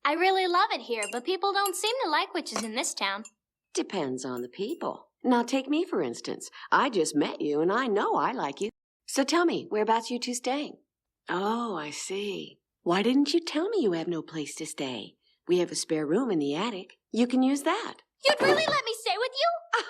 I really love it here, but people don't seem to like witches in this town. Depends on the people. Now take me, for instance. I just met you, and I know I like you. So tell me, whereabouts you two staying? Oh, I see. Why didn't you tell me you have no place to stay? We have a spare room in the attic. You can use that. You'd really let me stay with you?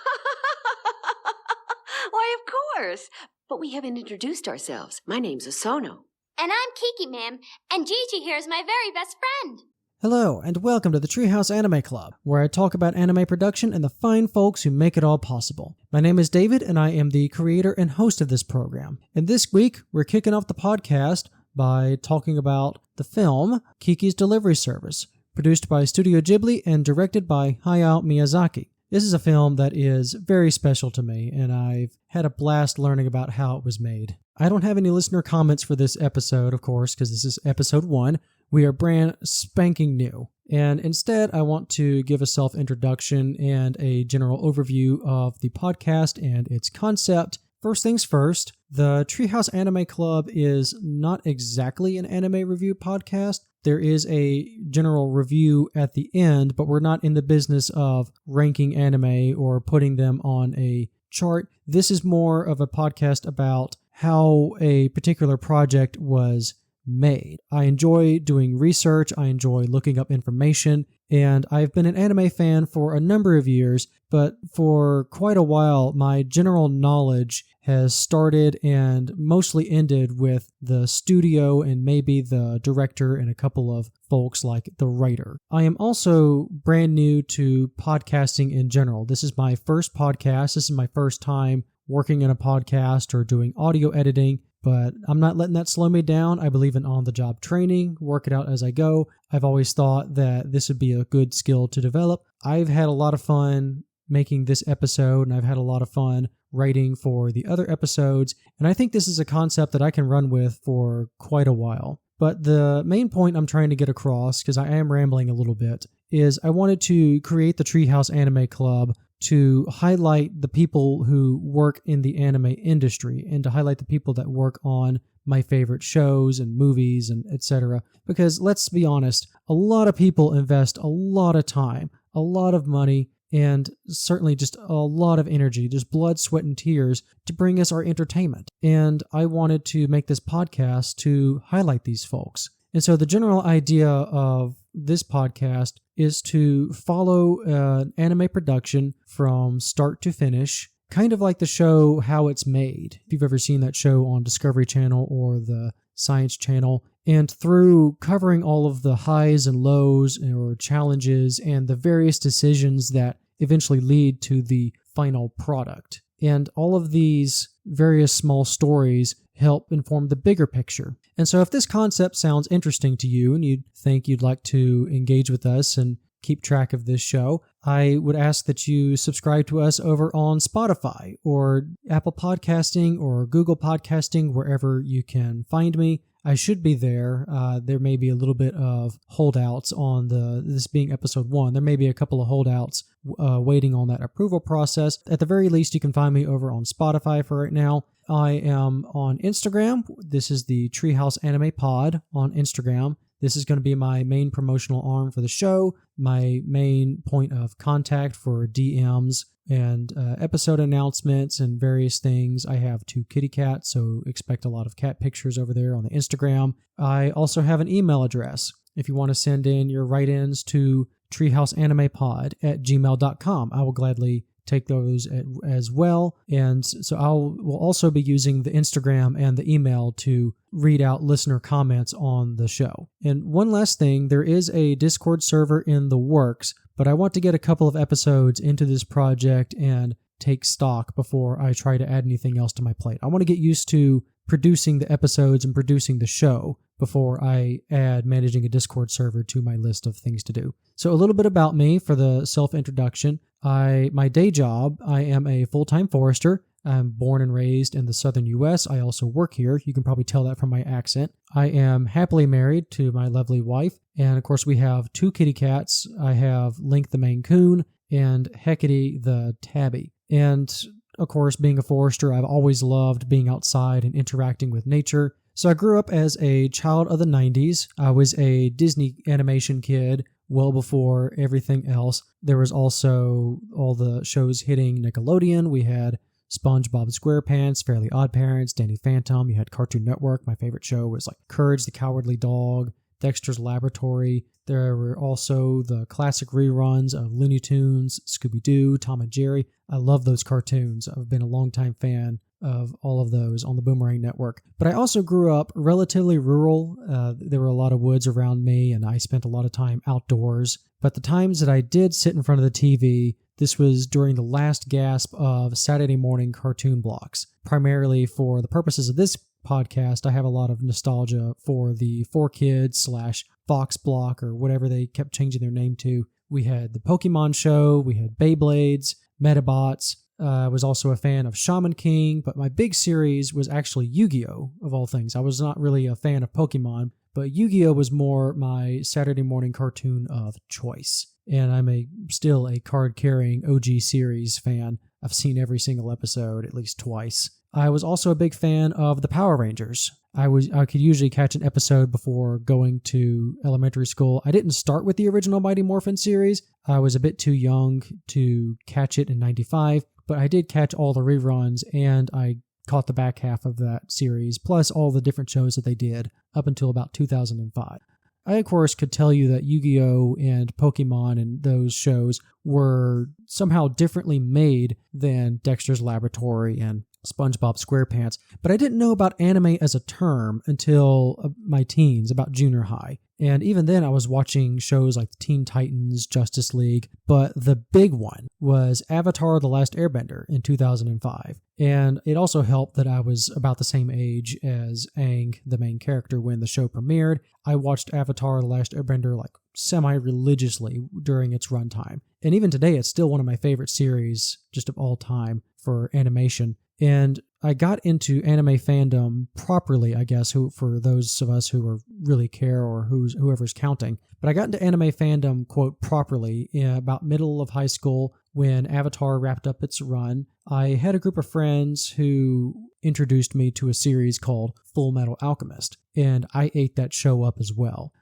Why, of course. But we haven't introduced ourselves. My name's Osono. And I'm Kiki, ma'am, and Gigi here is my very best friend. Hello, and welcome to the Treehouse Anime Club, where I talk about anime production and the fine folks who make it all possible. My name is David, and I am the creator and host of this program. And this week, we're kicking off the podcast by talking about the film Kiki's Delivery Service, produced by Studio Ghibli and directed by Hayao Miyazaki. This is a film that is very special to me, and I've had a blast learning about how it was made. I don't have any listener comments for this episode, of course, because this is episode 1. We are brand spanking new. And instead, I want to give a self-introduction and a general overview of the podcast and its concept. First things first, the Treehouse Anime Club is not exactly an anime review podcast. There is a general review at the end, but we're not in the business of ranking anime or putting them on a chart. This is more of a podcast about how a particular project was made. I enjoy doing research, I enjoy looking up information, and I've been an anime fan for a number of years, but for quite a while my general knowledge has started and mostly ended with the studio and maybe the director and a couple of folks like the writer. I am also brand new to podcasting in general. This is my first podcast. This is my first time working in a podcast or doing audio editing, but I'm not letting that slow me down. I believe in on-the-job training, work it out as I go. I've always thought that this would be a good skill to develop. I've had a lot of fun making this episode, and I've had a lot of fun writing for the other episodes, and I think this is a concept that I can run with for quite a while. But the main point I'm trying to get across, because I am rambling a little bit, is I wanted to create the Treehouse Anime Club to highlight the people who work in the anime industry and to highlight the people that work on my favorite shows and movies and etc. Because let's be honest, a lot of people invest a lot of time, a lot of money, and certainly just a lot of energy, just blood, sweat, and tears to bring us our entertainment. And I wanted to make this podcast to highlight these folks. And so the general idea of this podcast is to follow an anime production from start to finish, kind of like the show How It's Made, if you've ever seen that show on Discovery Channel or the Science Channel. And through covering all of the highs and lows or challenges and the various decisions that eventually lead to the final product. And all of these various small stories help inform the bigger picture. And so if this concept sounds interesting to you and you think you'd like to engage with us and keep track of this show, I would ask that you subscribe to us over on Spotify or Apple Podcasting or Google Podcasting, wherever you can find me. I should be there. There may be a little bit of holdouts on this being episode 1. There may be a couple of holdouts waiting on that approval process. At the very least, you can find me over on Spotify for right now. I am on Instagram. This is the Treehouse Anime Pod on Instagram. This is going to be my main promotional arm for the show, my main point of contact for DMs and episode announcements and various things. I have 2 kitty cats, so expect a lot of cat pictures over there on the Instagram. I also have an email address if you want to send in your write-ins to treehouseanimepod@gmail.com. I will gladly take those as well. And so we'll also be using the Instagram and the email to read out listener comments on the show. And one last thing, there is a Discord server in the works, but I want to get a couple of episodes into this project and take stock before I try to add anything else to my plate. I want to get used to producing the episodes and producing the show before I add managing a Discord server to my list of things to do. So a little bit about me for the self-introduction. My day job, I am a full-time forester. I'm born and raised in the southern U.S. I also work here. You can probably tell that from my accent. I am happily married to my lovely wife. And of course, we have 2 kitty cats. I have Link the Maine Coon and Hecate the Tabby. And of course, being a forester, I've always loved being outside and interacting with nature. So I grew up as a child of the 90s. I was a Disney animation kid well before everything else. There was also all the shows hitting Nickelodeon. We had SpongeBob SquarePants, Fairly Odd Parents, Danny Phantom. You had Cartoon Network. My favorite show was like Courage the Cowardly Dog, Dexter's Laboratory. There were also the classic reruns of Looney Tunes, Scooby-Doo, Tom and Jerry. I love those cartoons. I've been a longtime fan of all of those on the Boomerang Network. But I also grew up relatively rural. There were a lot of woods around me, and I spent a lot of time outdoors. But the times that I did sit in front of the TV, this was during the last gasp of Saturday morning cartoon blocks. Primarily for the purposes of this podcast, I have a lot of nostalgia for the 4Kids / Fox block or whatever they kept changing their name to. We had the Pokemon show, we had Beyblades, Metabots. I was also a fan of Shaman King, but my big series was actually Yu-Gi-Oh! Of all things. I was not really a fan of Pokemon, but Yu-Gi-Oh! Was more my Saturday morning cartoon of choice. And I'm still a card-carrying OG series fan. I've seen every single episode at least twice. I was also a big fan of the Power Rangers. I could usually catch an episode before going to elementary school. I didn't start with the original Mighty Morphin series. I was a bit too young to catch it in 95, but I did catch all the reruns, and I caught the back half of that series, plus all the different shows that they did up until about 2005. I, of course, could tell you that Yu-Gi-Oh! And Pokemon and those shows were somehow differently made than Dexter's Laboratory and SpongeBob SquarePants, but I didn't know about anime as a term until my teens, about junior high. And even then, I was watching shows like Teen Titans, Justice League, but the big one was Avatar: The Last Airbender in 2005. And it also helped that I was about the same age as Aang, the main character, when the show premiered. I watched Avatar: The Last Airbender like semi-religiously during its runtime. And even today, it's still one of my favorite series just of all time for animation. And I got into anime fandom properly, I guess, for those of us who really care or whoever's counting. But I got into anime fandom, quote, properly in about middle of high school when Avatar wrapped up its run. I had a group of friends who introduced me to a series called Full Metal Alchemist, and I ate that show up as well.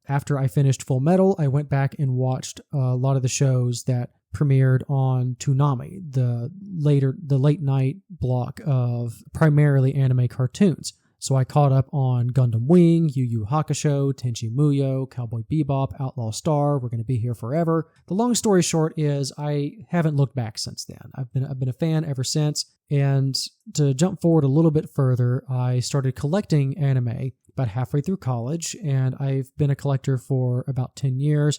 After I finished Full Metal, I went back and watched a lot of the shows that premiered on Toonami, the late night block of primarily anime cartoons. So I caught up on Gundam Wing, Yu Yu Hakusho, Tenchi Muyo, Cowboy Bebop, Outlaw Star, We're Gonna Be Here Forever. The long story short is I haven't looked back since then. I've been a fan ever since. And to jump forward a little bit further, I started collecting anime about halfway through college, and I've been a collector for about 10 years.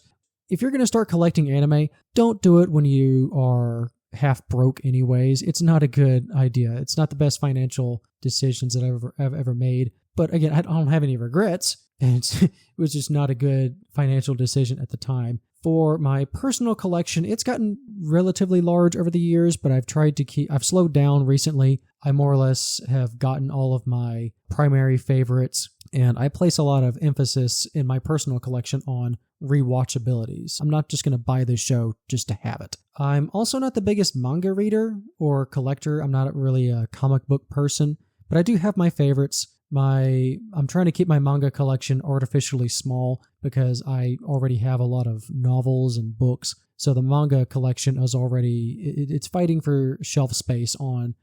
If you're going to start collecting anime, don't do it when you are half broke anyways. It's not a good idea. It's not the best financial decisions that I've ever made. But again, I don't have any regrets. And it was just not a good financial decision at the time. For my personal collection, it's gotten relatively large over the years, but I've slowed down recently. I more or less have gotten all of my primary favorites, and I place a lot of emphasis in my personal collection on rewatchabilities. I'm not just going to buy this show just to have it. I'm also not the biggest manga reader or collector. I'm not really a comic book person, but I do have my favorites. I'm trying to keep my manga collection artificially small because I already have a lot of novels and books. So the manga collection is it's fighting for shelf space on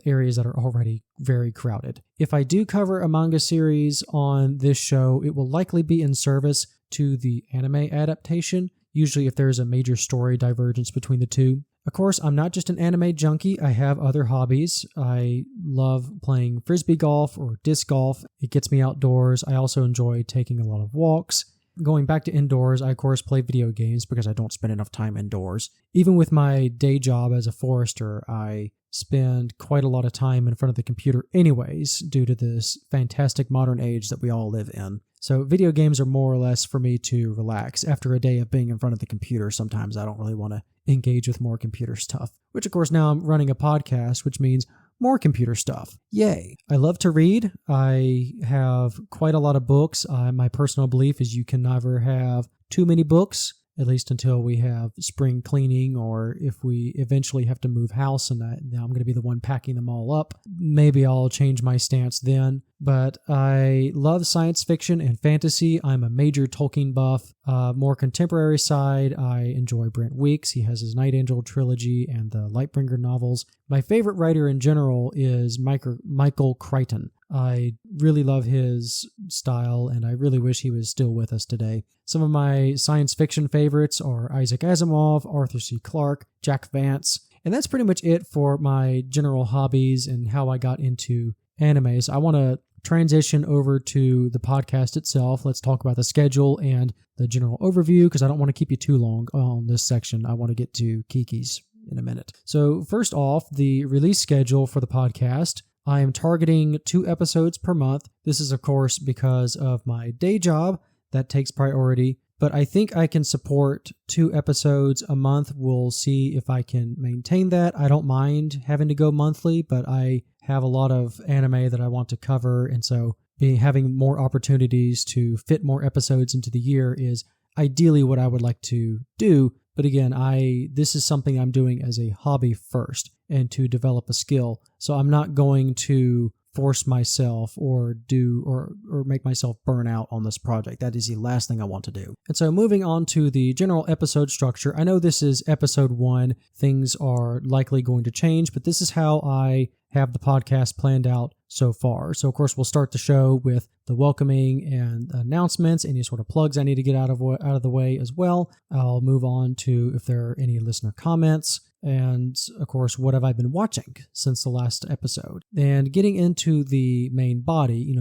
areas that are already very crowded. If I do cover a manga series on this show, it will likely be in service to the anime adaptation, usually if there's a major story divergence between the two. Of course, I'm not just an anime junkie. I have other hobbies. I love playing frisbee golf or disc golf. It gets me outdoors. I also enjoy taking a lot of walks. Going back to indoors, I of course play video games because I don't spend enough time indoors. Even with my day job as a forester, I spend quite a lot of time in front of the computer anyways, due to this fantastic modern age that we all live in. So video games are more or less for me to relax. After a day of being in front of the computer, sometimes I don't really want to engage with more computer stuff. Which of course now I'm running a podcast, which means more computer stuff. Yay. I love to read. I have quite a lot of books. My personal belief is you can never have too many books, at least until we have spring cleaning, or if we eventually have to move house and now I'm going to be the one packing them all up. Maybe I'll change my stance then. But I love science fiction and fantasy. I'm a major Tolkien buff. More contemporary side, I enjoy Brent Weeks. He has his Night Angel trilogy and the Lightbringer novels. My favorite writer in general is Michael Crichton. I really love his style, and I really wish he was still with us today. Some of my science fiction favorites are Isaac Asimov, Arthur C. Clarke, Jack Vance, and that's pretty much it for my general hobbies and how I got into animes. I want to transition over to the podcast itself. Let's talk about the schedule and the general overview, because I don't want to keep you too long on this section. I want to get to Kiki's in a minute. So first off, the release schedule for the podcast. I am targeting 2 episodes per month. This is, of course, because of my day job. That takes priority. But I think I can support 2 episodes a month. We'll see if I can maintain that. I don't mind having to go monthly, but I have a lot of anime that I want to cover. And so having more opportunities to fit more episodes into the year is ideally what I would like to do. But again, this is something I'm doing as a hobby first and to develop a skill. So I'm not going to force myself or make myself burn out on this project. That is the last thing I want to do. And so moving on to the general episode structure, I know this is episode 1. Things are likely going to change, but this is how I have the podcast planned out so far. So of course we'll start the show with the welcoming and announcements, any sort of plugs I need to get out of the way as well. I'll move on to if there are any listener comments, and of course, what have I been watching since the last episode? And getting into the main body,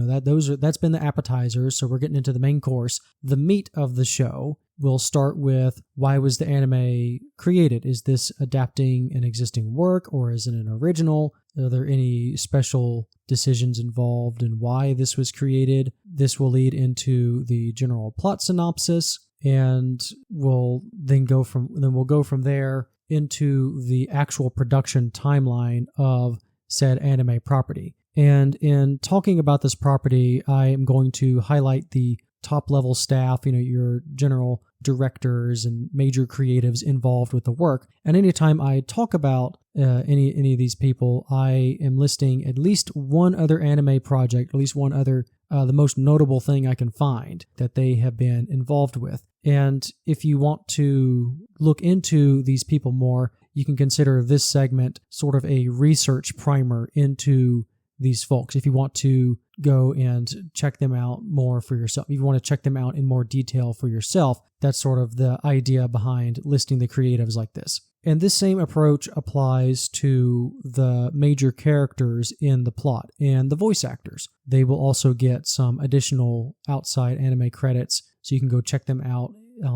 that's been the appetizers. So we're getting into the main course. The meat of the show will start with, why was the anime created? Is this adapting an existing work, or is it an original? Are there any special decisions involved in why this was created? This will lead into the general plot synopsis, and we'll go from there into the actual production timeline of said anime property. And in talking about this property, I am going to highlight the top level staff, your general directors and major creatives involved with the work. And anytime I talk about any of these people, I am listing at least one other anime project, at least one other, the most notable thing I can find that they have been involved with. And if you want to look into these people more, you can consider this segment sort of a research primer into these folks. If you want to go and check them out more for yourself, if you want to check them out in more detail for yourself, that's sort of the idea behind listing the creatives like this. And this same approach applies to the major characters in the plot and the voice actors. They will also get some additional outside anime credits, so you can go check them out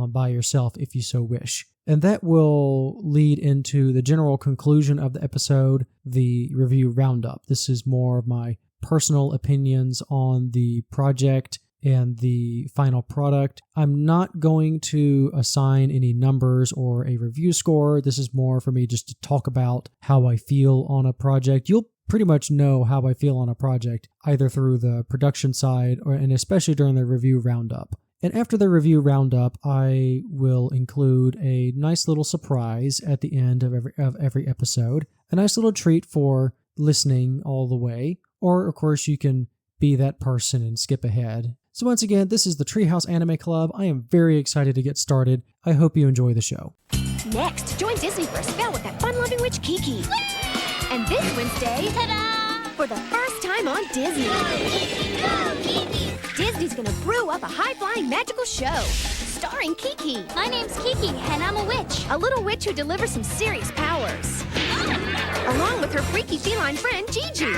by yourself if you so wish. And that will lead into the general conclusion of the episode, the review roundup. This is more of my personal opinions on the project and the final product. I'm not going to assign any numbers or a review score. This is more for me just to talk about how I feel on a project. You'll pretty much know how I feel on a project either through the production side and especially during the review roundup. And after the review roundup, I will include a nice little surprise at the end of every episode, a nice little treat for listening all the way. Or, of course, you can be that person and skip ahead. So once again, this is the Treehouse Anime Club. I am very excited to get started. I hope you enjoy the show. Next, join Disney for a spell with that fun-loving witch Kiki. And this Wednesday, ta-da! For the first time on Disney. Go, Kiki! Go, Kiki! Disney's gonna brew up a high-flying magical show starring Kiki. My name's Kiki, and I'm a witch. A little witch who delivers some serious powers. Along with her freaky feline friend, Gigi.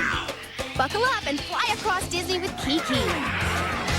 Buckle up and fly across Disney with Kiki.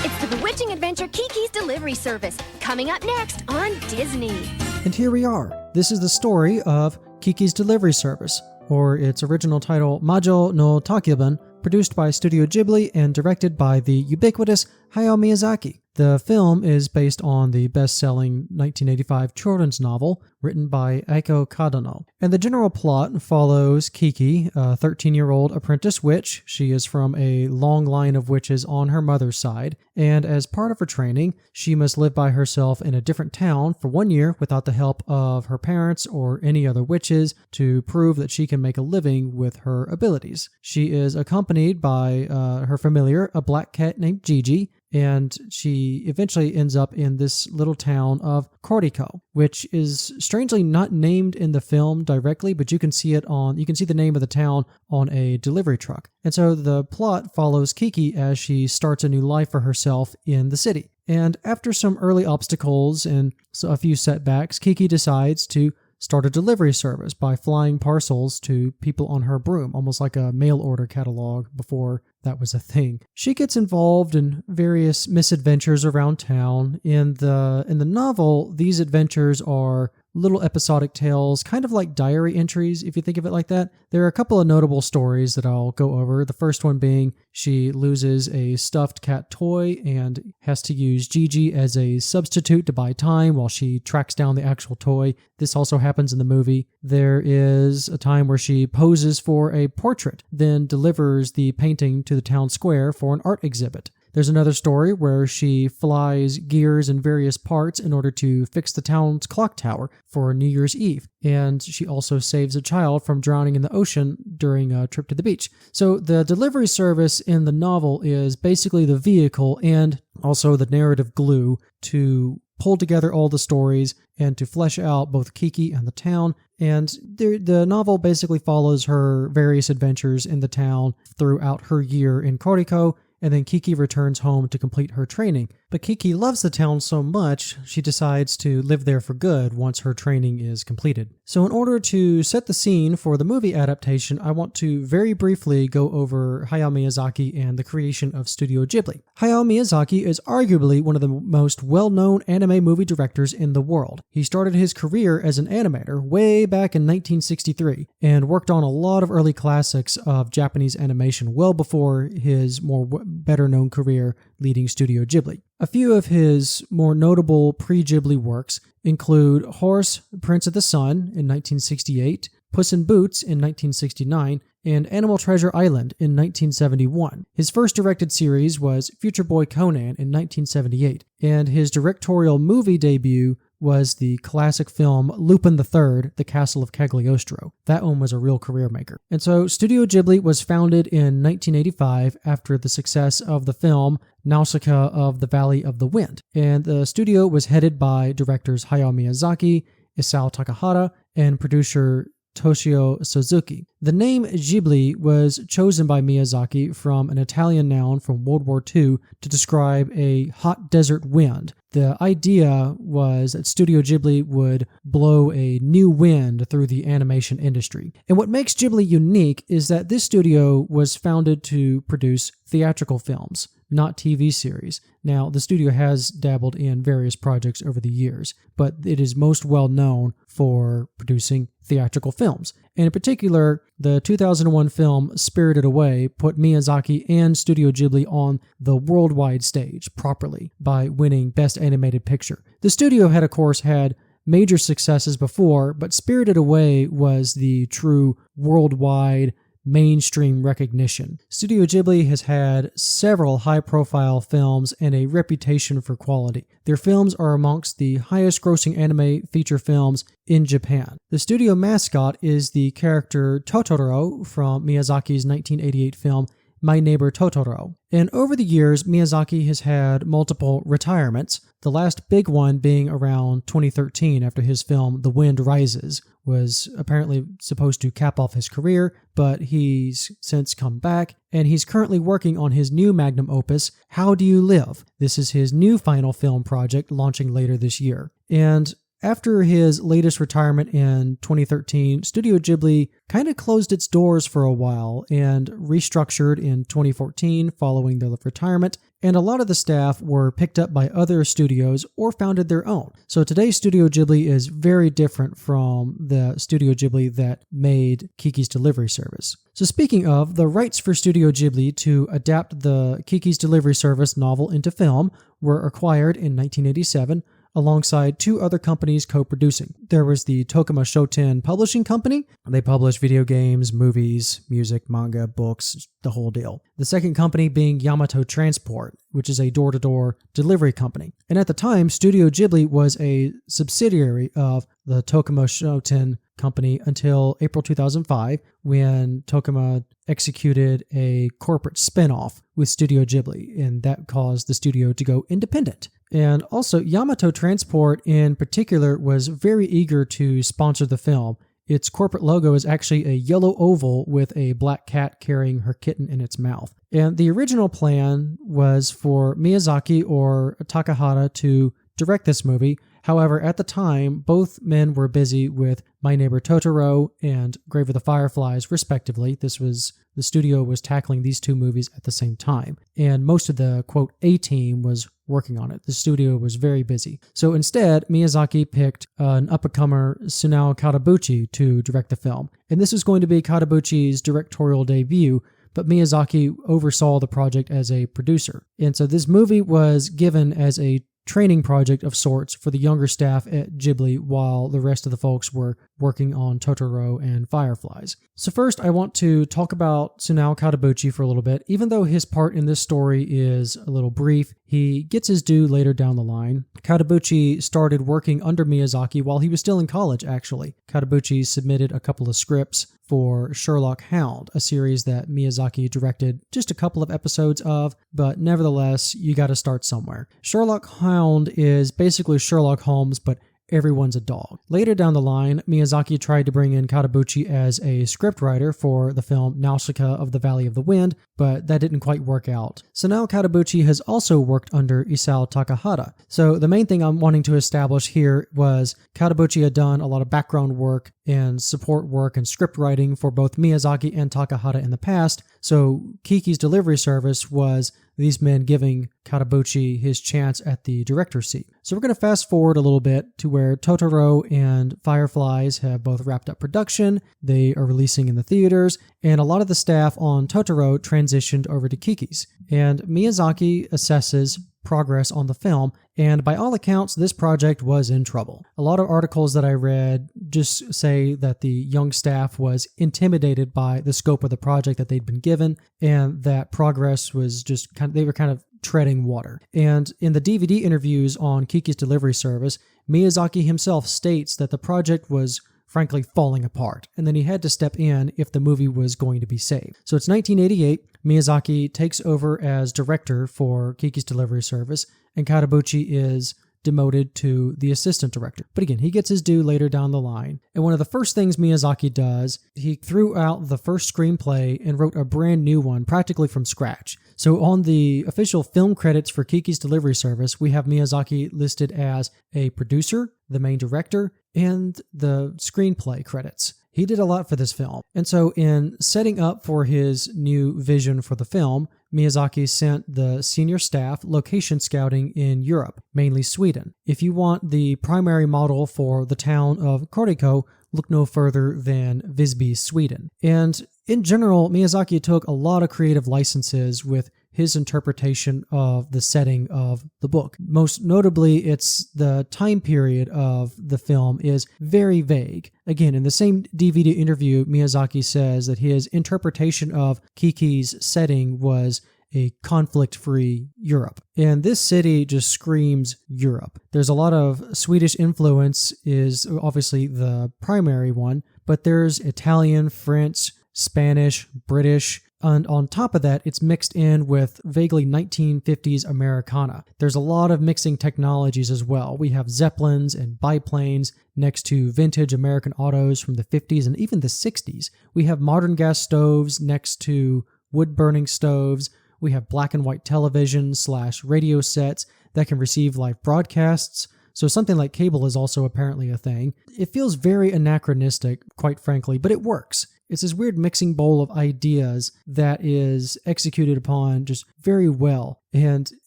It's the bewitching adventure Kiki's Delivery Service, coming up next on Disney. And here we are. This is the story of Kiki's Delivery Service, or its original title, Majo no Takyuban, produced by Studio Ghibli and directed by the ubiquitous Hayao Miyazaki. The film is based on the best-selling 1985 children's novel written by Eiko Kadano. And the general plot follows Kiki, a 13-year-old apprentice witch. She is from a long line of witches on her mother's side, and as part of her training, she must live by herself in a different town for 1 year without the help of her parents or any other witches to prove that she can make a living with her abilities. She is accompanied by her familiar, a black cat named Gigi, and she eventually ends up in this little town of Koriko, which is strangely not named in the film directly, but you can see the name of the town on a delivery truck. And so the plot follows Kiki as she starts a new life for herself in the city. And after some early obstacles and a few setbacks, Kiki decides to start a delivery service by flying parcels to people on her broom, almost like a mail order catalog before that was a thing. She gets involved in various misadventures around town. In the novel, these adventures are little episodic tales, kind of like diary entries, if you think of it like that. There are a couple of notable stories that I'll go over. The first one being she loses a stuffed cat toy and has to use Gigi as a substitute to buy time while she tracks down the actual toy. This also happens in the movie. There is a time where she poses for a portrait, then delivers the painting to the town square for an art exhibit. There's another story where she flies gears in various parts in order to fix the town's clock tower for New Year's Eve. And she also saves a child from drowning in the ocean during a trip to the beach. So the delivery service in the novel is basically the vehicle and also the narrative glue to pull together all the stories and to flesh out both Kiki and the town. And the novel basically follows her various adventures in the town throughout her year in Koriko, and then Kiki returns home to complete her training. But Kiki loves the town so much, she decides to live there for good once her training is completed. So in order to set the scene for the movie adaptation, I want to very briefly go over Hayao Miyazaki and the creation of Studio Ghibli. Hayao Miyazaki is arguably one of the most well-known anime movie directors in the world. He started his career as an animator way back in 1963 and worked on a lot of early classics of Japanese animation well before his better-known career leading Studio Ghibli. A few of his more notable pre-Ghibli works include Horse, Prince of the Sun in 1968, Puss in Boots in 1969, and Animal Treasure Island in 1971. His first directed series was Future Boy Conan in 1978, and his directorial movie debut was the classic film Lupin III, The Castle of Cagliostro. That one was a real career maker. And so Studio Ghibli was founded in 1985 after the success of the film Nausicaa of the Valley of the Wind. And the studio was headed by directors Hayao Miyazaki, Isao Takahata, and producer Toshio Suzuki. The name Ghibli was chosen by Miyazaki from an Italian noun from World War II to describe a hot desert wind. The idea was that Studio Ghibli would blow a new wind through the animation industry. And what makes Ghibli unique is that this studio was founded to produce theatrical films, not TV series. Now, the studio has dabbled in various projects over the years, but it is most well known for producing theatrical films. And in particular, the 2001 film Spirited Away put Miyazaki and Studio Ghibli on the worldwide stage properly by winning Best Animated Picture. The studio had, of course, had major successes before, but Spirited Away was the true worldwide mainstream recognition. Studio Ghibli has had several high-profile films and a reputation for quality. Their films are amongst the highest-grossing anime feature films in Japan. The studio mascot is the character Totoro from Miyazaki's 1988 film My Neighbor Totoro. And over the years, Miyazaki has had multiple retirements, the last big one being around 2013 after his film The Wind Rises was apparently supposed to cap off his career, but he's since come back, and he's currently working on his new magnum opus, How Do You Live? This is his new final film project launching later this year. And after his latest retirement in 2013, Studio Ghibli kind of closed its doors for a while and restructured in 2014 following the retirement. and a lot of the staff were picked up by other studios or founded their own. So today's Studio Ghibli is very different from the Studio Ghibli that made Kiki's Delivery Service. So speaking of, the rights for Studio Ghibli to adapt the Kiki's Delivery Service novel into film were acquired in 1987, alongside two other companies co-producing. There was the Tokuma Shoten Publishing Company. They published video games, movies, music, manga, books, the whole deal. The second company being Yamato Transport, which is a door-to-door delivery company. And at the time, Studio Ghibli was a subsidiary of the Tokuma Shoten Company until April 2005, when Tokuma executed a corporate spin-off with Studio Ghibli, and that caused the studio to go independent. And also, Yamato Transport in particular was very eager to sponsor the film. Its corporate logo is actually a yellow oval with a black cat carrying her kitten in its mouth. And the original plan was for Miyazaki or Takahata to direct this movie. However, at the time, both men were busy with My Neighbor Totoro and Grave of the Fireflies, respectively. The studio was tackling these two movies at the same time, and most of the, quote, A-team was working on it. The studio was very busy. So instead, Miyazaki picked an up-and-comer Sunao Katabuchi to direct the film. And this was going to be Katabuchi's directorial debut, but Miyazaki oversaw the project as a producer. And so this movie was given as a training project of sorts for the younger staff at Ghibli while the rest of the folks were working on Totoro and Fireflies. So first, I want to talk about Sunao Katabuchi for a little bit. Even though his part in this story is a little brief, he gets his due later down the line. Katabuchi started working under Miyazaki while he was still in college, actually. Katabuchi submitted a couple of scripts for Sherlock Hound, a series that Miyazaki directed just a couple of episodes of, but nevertheless, you gotta start somewhere. Sherlock Hound is basically Sherlock Holmes, but everyone's a dog. Later down the line, Miyazaki tried to bring in Katabuchi as a scriptwriter for the film Nausicaa of the Valley of the Wind, but that didn't quite work out. So now Katabuchi has also worked under Isao Takahata. So the main thing I'm wanting to establish here was Katabuchi had done a lot of background work and support work and script writing for both Miyazaki and Takahata in the past, so Kiki's Delivery Service was these men giving Katabuchi his chance at the director's seat. So we're going to fast forward a little bit to where Totoro and Fireflies have both wrapped up production, they are releasing in the theaters, and a lot of the staff on Totoro transitioned over to Kiki's. And Miyazaki assesses progress on the film, and by all accounts, this project was in trouble. A lot of articles that I read just say that the young staff was intimidated by the scope of the project that they'd been given, and that progress was just they were kind of treading water. And in the DVD interviews on Kiki's Delivery Service, Miyazaki himself states that the project was frankly falling apart, and then he had to step in if the movie was going to be saved. So it's 1988, Miyazaki takes over as director for Kiki's Delivery Service, and Katabuchi is demoted to the assistant director. But again, he gets his due later down the line. And one of the first things Miyazaki does, he threw out the first screenplay and wrote a brand new one practically from scratch. So on the official film credits for Kiki's Delivery Service, we have Miyazaki listed as a producer, the main director, and the screenplay credits. He did a lot for this film. And so in setting up for his new vision for the film, Miyazaki sent the senior staff location scouting in Europe, mainly Sweden. If you want the primary model for the town of Koriko, look no further than Visby, Sweden. And in general, Miyazaki took a lot of creative licenses with his interpretation of the setting of the book. Most notably, it's the time period of the film is very vague. Again, in the same DVD interview, Miyazaki says that his interpretation of Kiki's setting was a conflict-free Europe. And this city just screams Europe. There's a lot of Swedish influence is obviously the primary one, but there's Italian, French, Spanish, British, and on top of that, it's mixed in with vaguely 1950s Americana. There's a lot of mixing technologies as well. We have Zeppelins and biplanes next to vintage American autos from the 50s and even the 60s. We have modern gas stoves next to wood-burning stoves. We have black and white television / radio sets that can receive live broadcasts. So something like cable is also apparently a thing. It feels very anachronistic, quite frankly, but it works. It's this weird mixing bowl of ideas that is executed upon just very well. And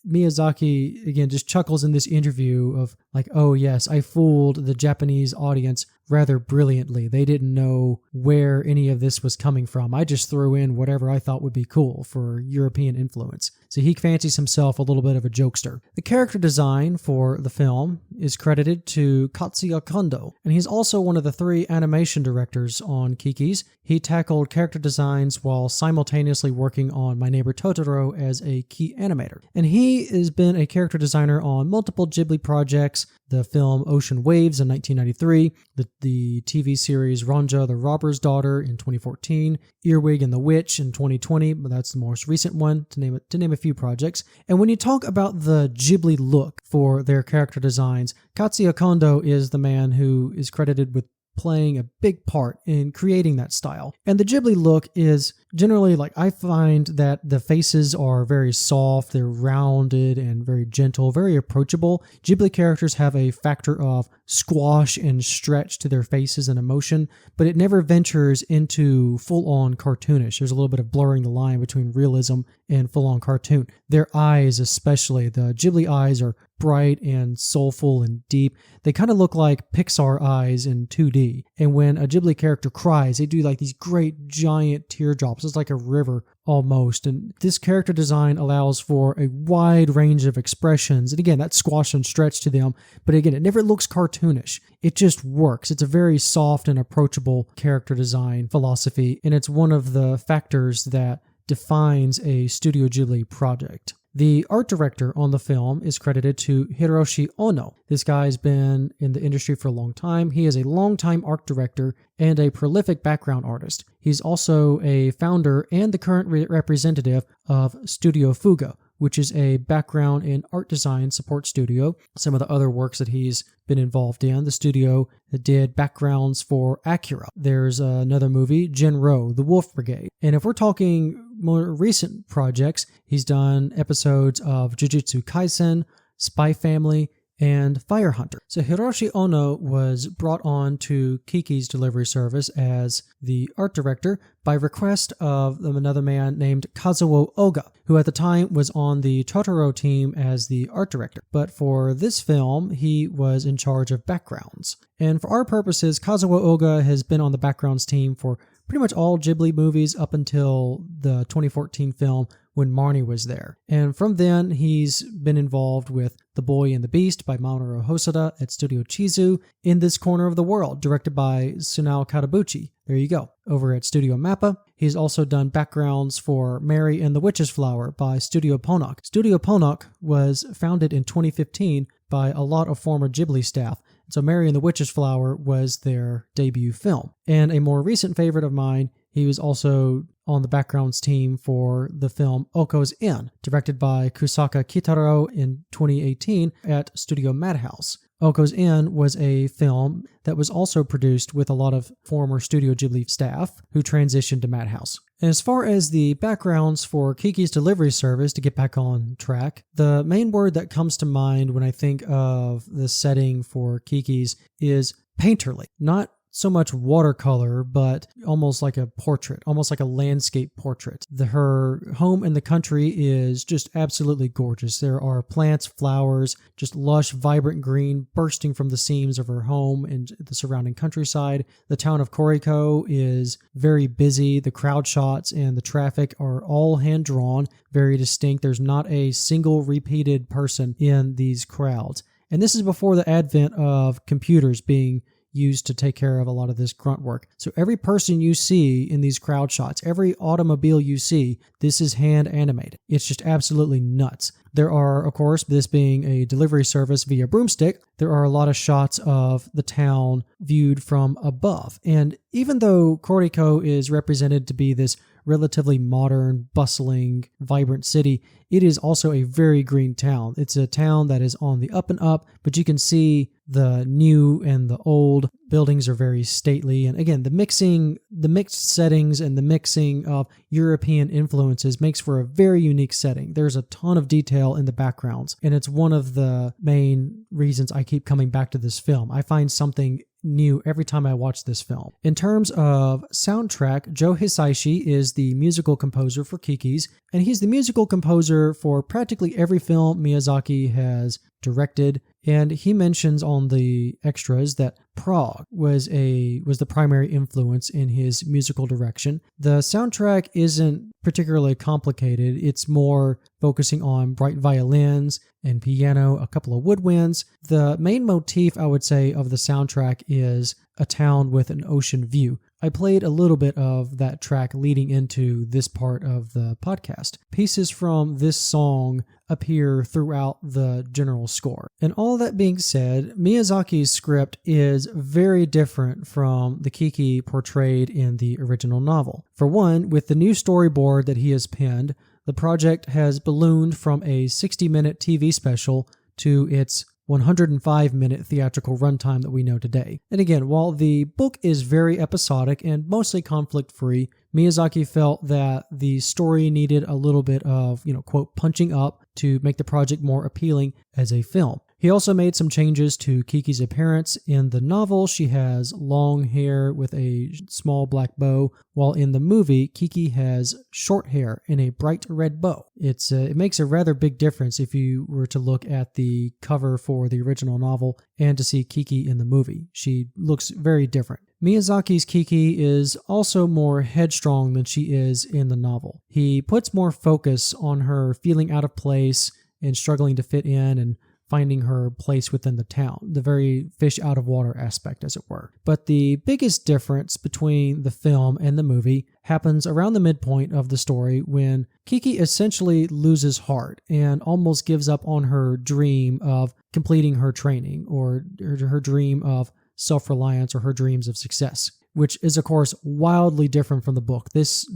Miyazaki, again, just chuckles in this interview of like, oh yes, I fooled the Japanese audience rather brilliantly. They didn't know where any of this was coming from. I just threw in whatever I thought would be cool for European influence. So he fancies himself a little bit of a jokester. The character design for the film is credited to Katsuya Kondo, and he's also one of the 3 animation directors on Kiki's. He tackled character designs while simultaneously working on My Neighbor Totoro as a key animator. And he has been a character designer on multiple Ghibli projects, the film Ocean Waves in 1993, the TV series Ronja the Robber's Daughter in 2014, Earwig and the Witch in 2020, but that's the most recent one, to name a few projects. And when you talk about the Ghibli look for their character designs, Katsuya Kondo is the man who is credited with playing a big part in creating that style. And the Ghibli look is generally, like, I find that the faces are very soft, they're rounded and very gentle, very approachable. Ghibli characters have a factor of squash and stretch to their faces and emotion, but it never ventures into full-on cartoonish. There's a little bit of blurring the line between realism and full-on cartoon. Their eyes especially, the Ghibli eyes are bright and soulful and deep. They kind of look like Pixar eyes in 2D. And when a Ghibli character cries, they do like these great giant teardrops. It's like a river almost. And this character design allows for a wide range of expressions. And again, that squash and stretch to them. But again, it never looks cartoonish. It just works. It's a very soft and approachable character design philosophy. And it's one of the factors that defines a Studio Ghibli project. The art director on the film is credited to Hiroshi Ono. This guy's been in the industry for a long time. He is a longtime art director and a prolific background artist. He's also a founder and the current representative of Studio Fuga, which is a background and art design support studio. Some of the other works that he's been involved in, the studio that did backgrounds for Akira. There's another movie, Jinro, The Wolf Brigade. And if we're talking more recent projects, he's done episodes of Jujutsu Kaisen, Spy Family, and Fire Hunter. So Hiroshi Ono was brought on to Kiki's delivery service as the art director by request of another man named Kazuo Oga, who at the time was on the Totoro team as the art director. But for this film, he was in charge of backgrounds. And for our purposes, Kazuo Oga has been on the backgrounds team for pretty much all Ghibli movies up until the 2014 film when Marnie was there. And from then, he's been involved with The Boy and the Beast by Mamoru Hosoda at Studio Chizu, In This Corner of the World, directed by Sunao Katabuchi. There you go. Over at Studio Mappa, he's also done backgrounds for Mary and the Witch's Flower by Studio Ponok. Studio Ponok was founded in 2015 by a lot of former Ghibli staff. So Mary and the Witch's Flower was their debut film. And a more recent favorite of mine, he was also on the backgrounds team for the film Oko's Inn, directed by Kusaka Kitaro in 2018 at Studio Madhouse. Oko's Inn was a film that was also produced with a lot of former Studio Ghibli staff who transitioned to Madhouse. And as far as the backgrounds for Kiki's delivery service, to get back on track, the main word that comes to mind when I think of the setting for Kiki's is painterly. Not so much watercolor, but almost like a portrait, almost like a landscape portrait. Her home in the country is just absolutely gorgeous. There are plants, flowers, just lush, vibrant green bursting from the seams of her home and the surrounding countryside. The town of Koriko is very busy. The crowd shots and the traffic are all hand-drawn, very distinct. There's not a single repeated person in these crowds. And this is before the advent of computers being used to take care of a lot of this grunt work. So every person you see in these crowd shots, every automobile you see, this is hand animated. It's just absolutely nuts. There are, of course, this being a delivery service via broomstick, there are a lot of shots of the town viewed from above. And even though Koriko is represented to be this relatively modern, bustling, vibrant city, it is also a very green town. It's a town that is on the up and up, but you can see the new and the old buildings are very stately. And again, the mixed settings and the mixing of European influences makes for a very unique setting. There's a ton of detail in the backgrounds, and it's one of the main reasons I keep coming back to this film. I find something new every time I watch this film. In terms of soundtrack, Joe Hisaishi is the musical composer for Kiki's, and he's the musical composer for practically every film Miyazaki has directed. And he mentions on the extras that Prague was the primary influence in his musical direction. The soundtrack isn't particularly complicated. It's more focusing on bright violins and piano, a couple of woodwinds. The main motif, I would say, of the soundtrack is a town with an ocean view. I played a little bit of that track leading into this part of the podcast. Pieces from this song appear throughout the general score. And all that being said, Miyazaki's script is very different from the Kiki portrayed in the original novel. For one, with the new storyboard that he has penned, the project has ballooned from a 60-minute TV special to its 105-minute theatrical runtime that we know today. And again, while the book is very episodic and mostly conflict-free, Miyazaki felt that the story needed a little bit of, quote, punching up to make the project more appealing as a film. He also made some changes to Kiki's appearance. In the novel, she has long hair with a small black bow, while in the movie, Kiki has short hair and a bright red bow. It makes a rather big difference if you were to look at the cover for the original novel and to see Kiki in the movie. She looks very different. Miyazaki's Kiki is also more headstrong than she is in the novel. He puts more focus on her feeling out of place and struggling to fit in and finding her place within the town, the very fish out of water aspect, as it were. But the biggest difference between the film and the movie happens around the midpoint of the story when Kiki essentially loses heart and almost gives up on her dream of completing her training or her dream of self-reliance or her dreams of success, which is, of course, wildly different from the book. This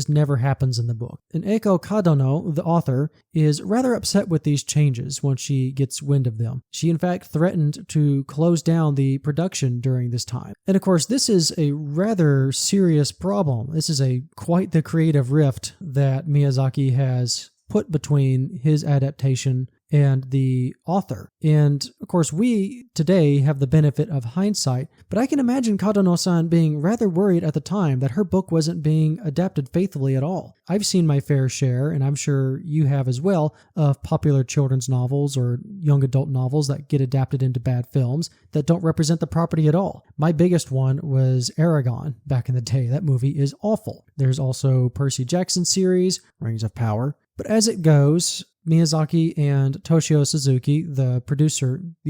never happens in the book. And Eiko Kadono, the author, is rather upset with these changes once she gets wind of them. She, in fact, threatened to close down the production during this time. And, of course, this is a rather serious problem. This is quite the creative rift that Miyazaki has put between his adaptation and the author. And of course, we today have the benefit of hindsight, but I can imagine Kadono-san being rather worried at the time that her book wasn't being adapted faithfully at all. I've seen my fair share, and I'm sure you have as well, of popular children's novels or young adult novels that get adapted into bad films that don't represent the property at all. My biggest one was Aragon back in the day. That movie is awful. There's also Percy Jackson's series, Rings of Power. But as it goes, Miyazaki and Toshio Suzuki, the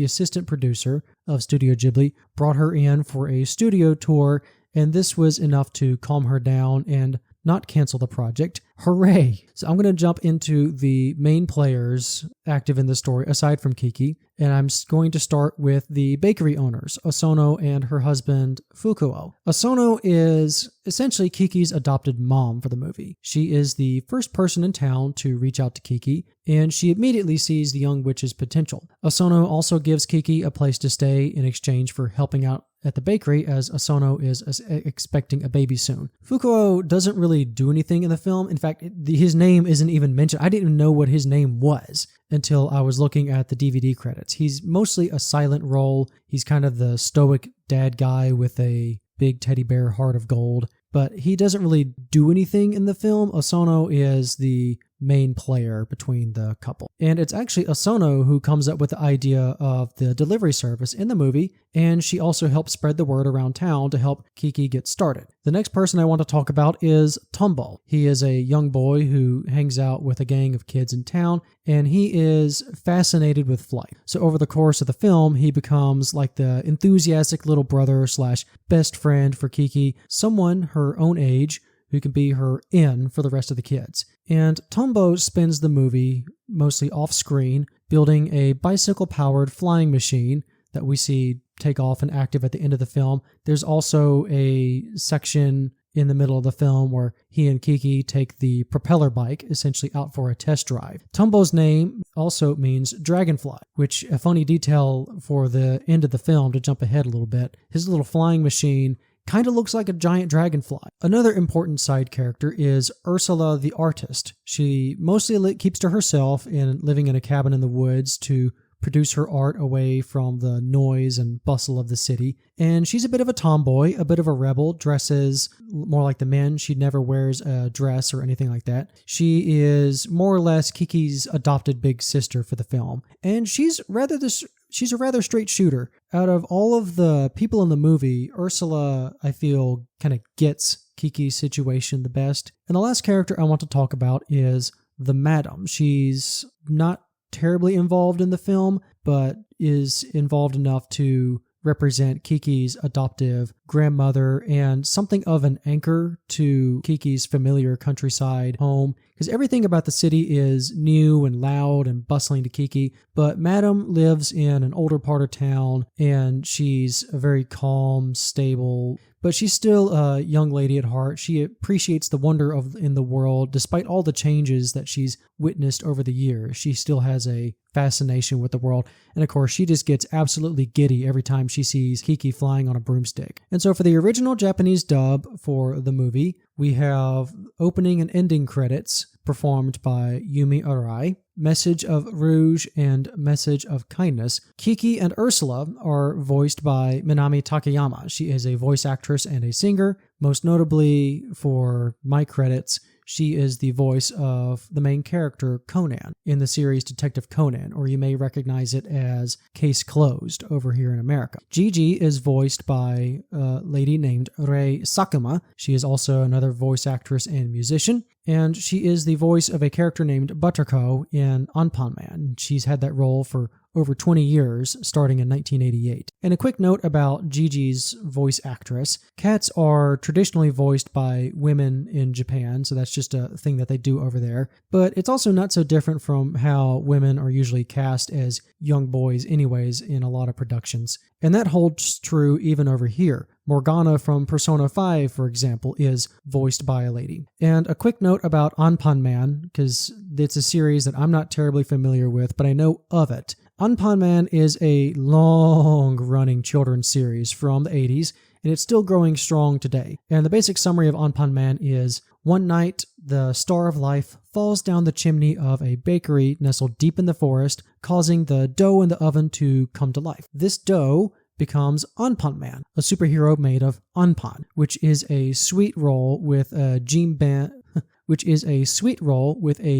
assistant producer of Studio Ghibli, brought her in for a studio tour, and this was enough to calm her down and not cancel the project. Hooray! So I'm going to jump into the main players active in the story aside from Kiki, and I'm going to start with the bakery owners, Osono and her husband Fukuo. Osono is essentially Kiki's adopted mom for the movie. She is the first person in town to reach out to Kiki, and she immediately sees the young witch's potential. Osono also gives Kiki a place to stay in exchange for helping out at the bakery, as Osono is expecting a baby soon. Fukuo doesn't really do anything in the film. In fact, his name isn't even mentioned. I didn't even know what his name was until I was looking at the DVD credits. He's mostly a silent role. He's kind of the stoic dad guy with a big teddy bear heart of gold, but he doesn't really do anything in the film. Osono is the main player between the couple. And it's actually Osono who comes up with the idea of the delivery service in the movie, and she also helps spread the word around town to help Kiki get started. The next person I want to talk about is Tombo. He is a young boy who hangs out with a gang of kids in town, and he is fascinated with flight. So over the course of the film, he becomes like the enthusiastic little brother / best friend for Kiki, someone her own age who can be her in for the rest of the kids. And Tombo spends the movie mostly off-screen, building a bicycle-powered flying machine that we see take off and active at the end of the film. There's also a section in the middle of the film where he and Kiki take the propeller bike essentially out for a test drive. Tombo's name also means dragonfly, which a funny detail for the end of the film, to jump ahead a little bit, his little flying machine kind of looks like a giant dragonfly. Another important side character is Ursula the artist. She mostly keeps to herself and living in a cabin in the woods to produce her art away from the noise and bustle of the city. And she's a bit of a tomboy, a bit of a rebel, dresses more like the men. She never wears a dress or anything like that. She is more or less Kiki's adopted big sister for the film. And she's a rather straight shooter. Out of all of the people in the movie, Ursula, I feel, kind of gets Kiki's situation the best. And the last character I want to talk about is the Madam. She's not terribly involved in the film, but is involved enough to represent Kiki's adoptive grandmother and something of an anchor to Kiki's familiar countryside home, because everything about the city is new and loud and bustling to Kiki, but Madam lives in an older part of town, and she's a very calm, stable, but she's still a young lady at heart. She appreciates the wonder in the world. Despite all the changes that she's witnessed over the years, she still has a fascination with the world. And of course, she just gets absolutely giddy every time she sees Kiki flying on a broomstick. And so for the original Japanese dub for the movie, we have opening and ending credits performed by Yumi Arai, Message of Rouge and Message of Kindness. Kiki and Ursula are voiced by Minami Takayama. She is a voice actress and a singer. Most notably for my credits, she is the voice of the main character, Conan, in the series Detective Conan, or you may recognize it as Case Closed over here in America. Gigi is voiced by a lady named Rei Sakuma. She is also another voice actress and musician, and she is the voice of a character named Butterco in Anpan Man. She's had that role for over 20 years, starting in 1988. And a quick note about Gigi's voice actress. Cats are traditionally voiced by women in Japan, so that's just a thing that they do over there. But it's also not so different from how women are usually cast as young boys anyways in a lot of productions. And that holds true even over here. Morgana from Persona 5, for example, is voiced by a lady. And a quick note about Anpan Man, because it's a series that I'm not terribly familiar with, but I know of it. Anpan Man is a long-running children's series from the 80s, and it's still growing strong today. And the basic summary of Anpan Man is, one night, the star of life falls down the chimney of a bakery nestled deep in the forest, causing the dough in the oven to come to life. This dough becomes Anpan Man, a superhero made of anpan, which is a sweet roll with a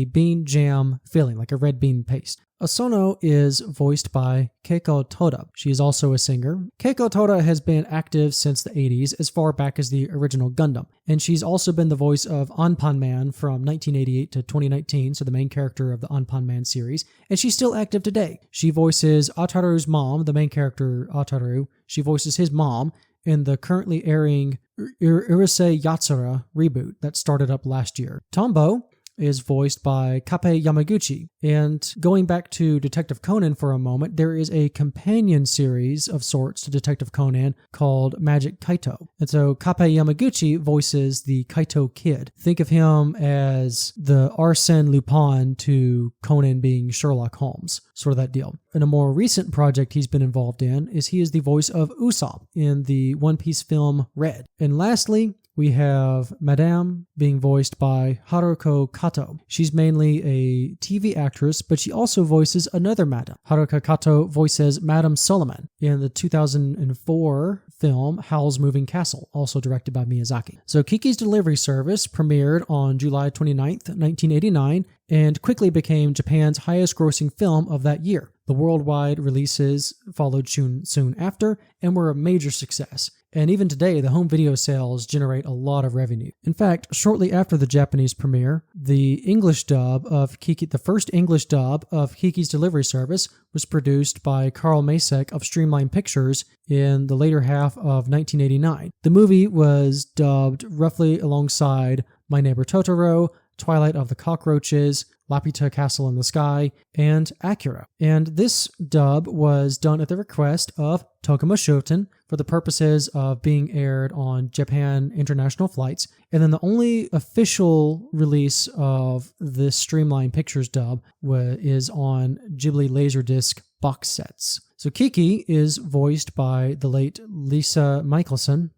bean jam filling, like a red bean paste. Osono is voiced by Keiko Toda. She is also a singer. Keiko Toda has been active since the 80s, as far back as the original Gundam. And she's also been the voice of Anpan Man from 1988 to 2019, so the main character of the Anpan Man series. And she's still active today. She voices Ataru's mom, the main character Ataru. She voices his mom in the currently airing Urusei Yatsura reboot that started up last year. Tombo is voiced by Kappei Yamaguchi. And going back to Detective Conan for a moment, there is a companion series of sorts to Detective Conan called Magic Kaito. And so Kappei Yamaguchi voices the Kaito Kid. Think of him as the Arsène Lupin to Conan being Sherlock Holmes, sort of that deal. And a more recent project he's been involved in is he is the voice of Usopp in the One Piece film Red. And lastly, we have Madame being voiced by Haruko Kato. She's mainly a TV actress, but she also voices another Madame. Haruko Kato voices Madame Solomon in the 2004 film Howl's Moving Castle, also directed by Miyazaki. So Kiki's Delivery Service premiered on July 29th, 1989, and quickly became Japan's highest-grossing film of that year. The worldwide releases followed soon after and were a major success. And even today, the home video sales generate a lot of revenue. In fact, shortly after the Japanese premiere, the first English dub of Kiki's Delivery Service was produced by Carl Macek of Streamline Pictures in the later half of 1989. The movie was dubbed roughly alongside My Neighbor Totoro, Twilight of the Cockroaches, Laputa Castle in the Sky, and Akira. And this dub was done at the request of Tokuma Shoten for the purposes of being aired on Japan international flights. And then the only official release of this Streamline Pictures dub is on Ghibli Laserdisc box sets. So Kiki is voiced by the late Lisa Michelson?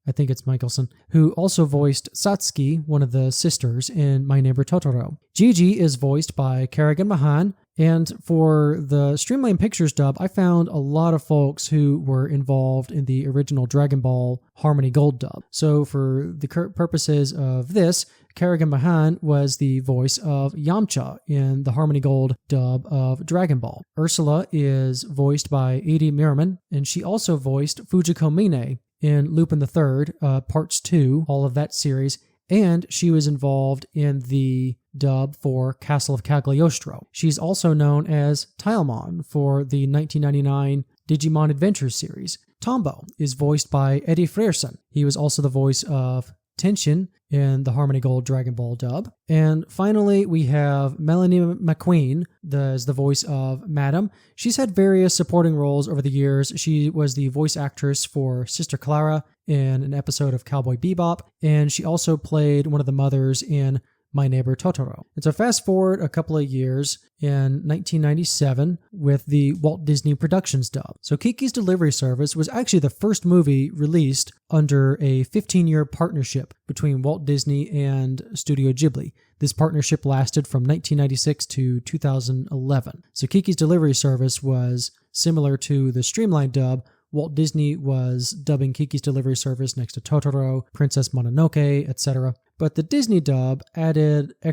I think it's Michelson, who also voiced Satsuki, one of the sisters, in My Neighbor Totoro. Gigi is voiced by Kerrigan Mahan, And for the Streamline Pictures dub, I found a lot of folks who were involved in the original Dragon Ball Harmony Gold dub. So for the purposes of this, Kerrigan Mahan was the voice of Yamcha in the Harmony Gold dub of Dragon Ball. Ursula is voiced by Edie Merriman, and she also voiced Fujiko Mine in Lupin III, Parts 2, all of that series, and she was involved in the dub for Castle of Cagliostro. She's also known as Tilemon for the 1999 Digimon Adventures series. Tombo is voiced by Eddie Frierson. He was also the voice of Tenshin in the Harmony Gold Dragon Ball dub. And finally, we have Melanie McQueen as the voice of Madam. She's had various supporting roles over the years. She was the voice actress for Sister Clara in an episode of Cowboy Bebop, and she also played one of the mothers in My Neighbor Totoro. And so fast forward a couple of years in 1997 with the Walt Disney Productions dub. So Kiki's Delivery Service was actually the first movie released under a 15-year partnership between Walt Disney and Studio Ghibli. This partnership lasted from 1996 to 2011. So Kiki's Delivery Service was similar to the Streamlined dub. Walt Disney was dubbing Kiki's Delivery Service next to Totoro, Princess Mononoke, etc. But the Disney dub added a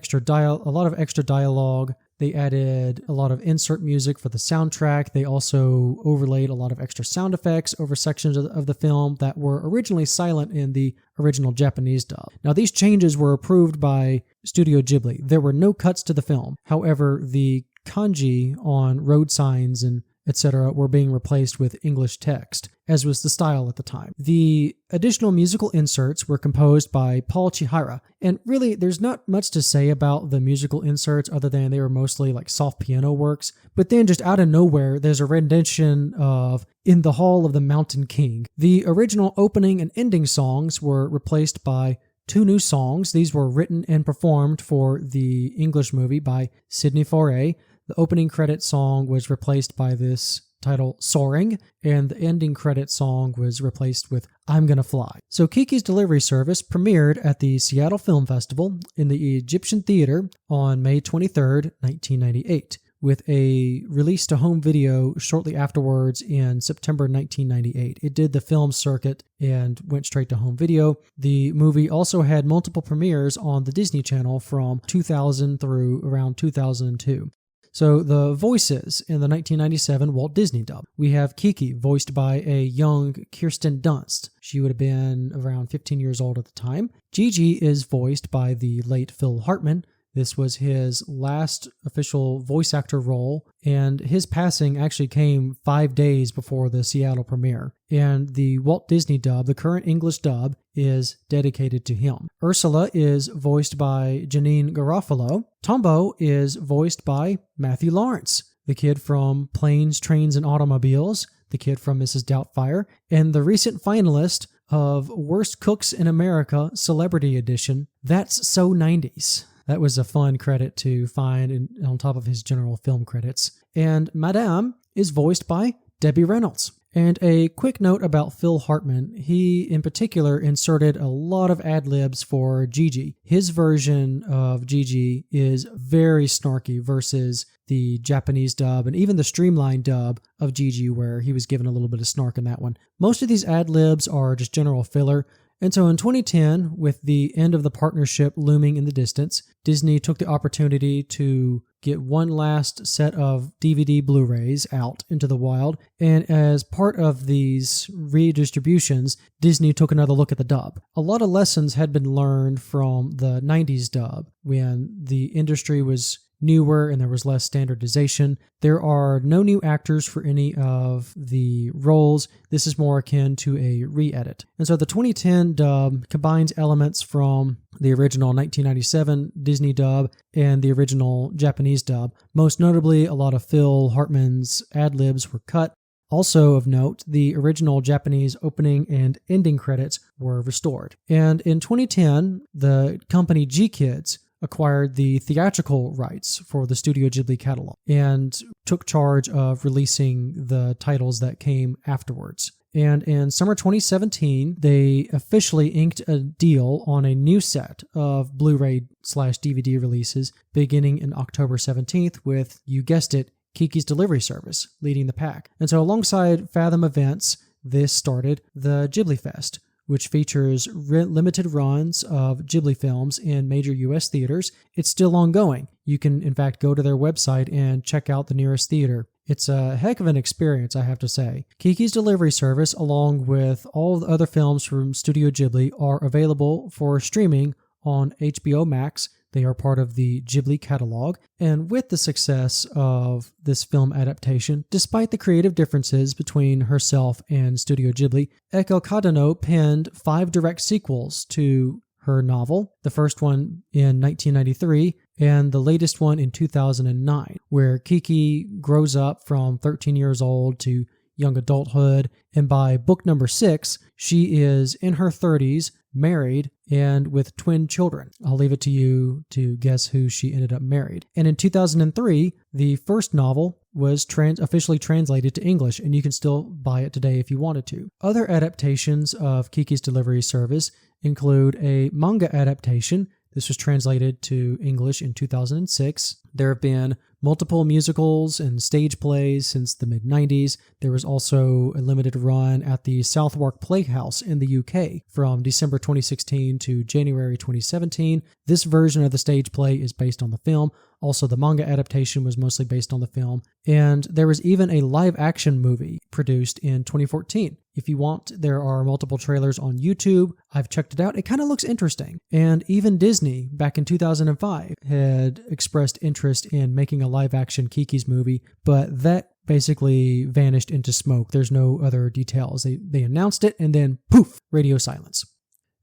lot of extra dialogue. They added a lot of insert music for the soundtrack. They also overlaid a lot of extra sound effects over sections of the film that were originally silent in the original Japanese dub. Now, these changes were approved by Studio Ghibli. There were no cuts to the film. However, the kanji on road signs and etc. were being replaced with English text, as was the style at the time. The additional musical inserts were composed by Paul Chihara, and really there's not much to say about the musical inserts other than they were mostly like soft piano works, but then just out of nowhere there's a rendition of In the Hall of the Mountain King. The original opening and ending songs were replaced by 2 new songs. These were written and performed for the English movie by Sidney Foray. The opening credit song was replaced by this title, Soaring, and the ending credit song was replaced with I'm Gonna Fly. So Kiki's Delivery Service premiered at the Seattle Film Festival in the Egyptian Theater on May 23rd, 1998, with a release to home video shortly afterwards in September 1998. It did the film circuit and went straight to home video. The movie also had multiple premieres on the Disney Channel from 2000 through around 2002. So the voices in the 1997 Walt Disney dub. We have Kiki, voiced by a young Kirsten Dunst. She would have been around 15 years old at the time. Gigi is voiced by the late Phil Hartman. This was his last official voice actor role, and his passing actually came 5 days before the Seattle premiere. And the Walt Disney dub, the current English dub, is dedicated to him. Ursula is voiced by Janine Garofalo. Tombo is voiced by Matthew Lawrence, the kid from Planes, Trains, and Automobiles, the kid from Mrs. Doubtfire, and the recent finalist of Worst Cooks in America Celebrity Edition, That's So 90s. That was a fun credit to find on top of his general film credits. And Madame is voiced by Debbie Reynolds. And a quick note about Phil Hartman. He, in particular, inserted a lot of ad-libs for Gigi. His version of Gigi is very snarky versus the Japanese dub and even the streamlined dub of Gigi, where he was given a little bit of snark in that one. Most of these ad-libs are just general filler. And so in 2010, with the end of the partnership looming in the distance, Disney took the opportunity to get one last set of DVD Blu-rays out into the wild. And as part of these redistributions, Disney took another look at the dub. A lot of lessons had been learned from the 90s dub when the industry was newer and there was less standardization. There are no new actors for any of the roles. This is more akin to a re-edit. And so the 2010 dub combines elements from the original 1997 Disney dub and the original Japanese dub. Most notably, a lot of Phil Hartman's ad-libs were cut. Also of note, the original Japanese opening and ending credits were restored. And in 2010, the company G-Kids acquired the theatrical rights for the Studio Ghibli catalog and took charge of releasing the titles that came afterwards. And in summer 2017, they officially inked a deal on a new set of Blu-ray/DVD releases beginning in October 17th with, you guessed it, Kiki's Delivery Service leading the pack. And so alongside Fathom Events, this started the Ghibli Fest, which features limited runs of Ghibli films in major U.S. theaters. It's still ongoing. You can, in fact, go to their website and check out the nearest theater. It's a heck of an experience, I have to say. Kiki's Delivery Service, along with all the other films from Studio Ghibli, are available for streaming on HBO Max. They are part of the Ghibli catalog. And with the success of this film adaptation, despite the creative differences between herself and Studio Ghibli, Eiko Kadano penned 5 direct sequels to her novel, the first one in 1993 and the latest one in 2009, where Kiki grows up from 13 years old to young adulthood, and by book number 6, she is in her 30s, married, and with twin children. I'll leave it to you to guess who she ended up married. And in 2003, the first novel was officially translated to English, and you can still buy it today if you wanted to. Other adaptations of Kiki's Delivery Service include a manga adaptation. This was translated to English in 2006. There have been multiple musicals and stage plays since the mid-90s. There was also a limited run at the Southwark Playhouse in the UK from December 2016 to January 2017. This version of the stage play is based on the film. Also, the manga adaptation was mostly based on the film. And there was even a live-action movie produced in 2014. If you want, there are multiple trailers on YouTube. I've checked it out. It kind of looks interesting. And even Disney, back in 2005, had expressed interest in making a live-action Kiki's movie, but that basically vanished into smoke. There's no other details. They announced it, and then poof, radio silence.